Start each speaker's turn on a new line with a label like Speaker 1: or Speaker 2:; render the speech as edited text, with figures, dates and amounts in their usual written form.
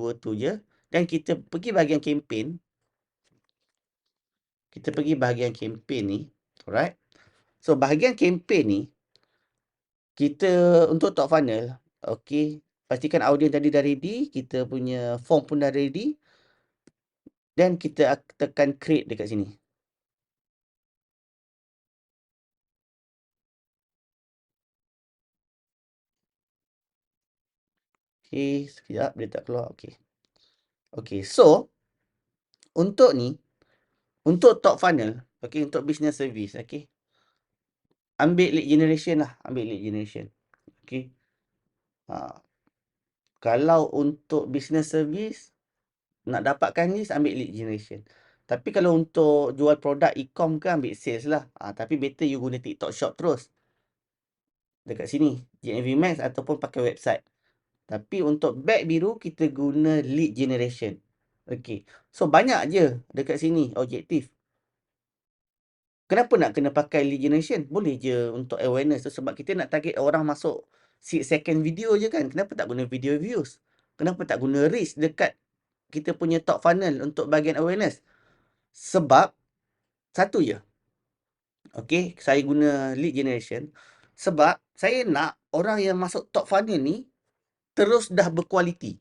Speaker 1: dua tu je dan kita pergi bahagian kempen. Kita pergi bahagian kempen ni, alright. So bahagian kempen ni, kita untuk top funnel, okey, pastikan audiens tadi dah ready, kita punya form pun dah ready dan kita tekan create dekat sini. Okey, sekejap dia tak keluar, okey. Okey, so untuk ni, untuk top funnel, okey, untuk business service, okey. Ambil lead generation lah, ambil lead generation. Okey. Kalau untuk business service, nak dapatkan leads ambil lead generation. Tapi kalau untuk jual produk e-com ke ambil sales lah. Tapi better you guna TikTok Shop terus. Dekat sini, GMV Max ataupun pakai website. Tapi untuk beg biru, kita guna lead generation. Okey. So banyak je dekat sini objektif. Kenapa nak kena pakai lead generation? Boleh je untuk awareness tu sebab kita nak target orang masuk second video je kan. Kenapa tak guna video views? Kenapa tak guna reach dekat kita punya top funnel untuk bahagian awareness? Sebab satu je. Okey, saya guna lead generation sebab saya nak orang yang masuk top funnel ni terus dah berkualiti.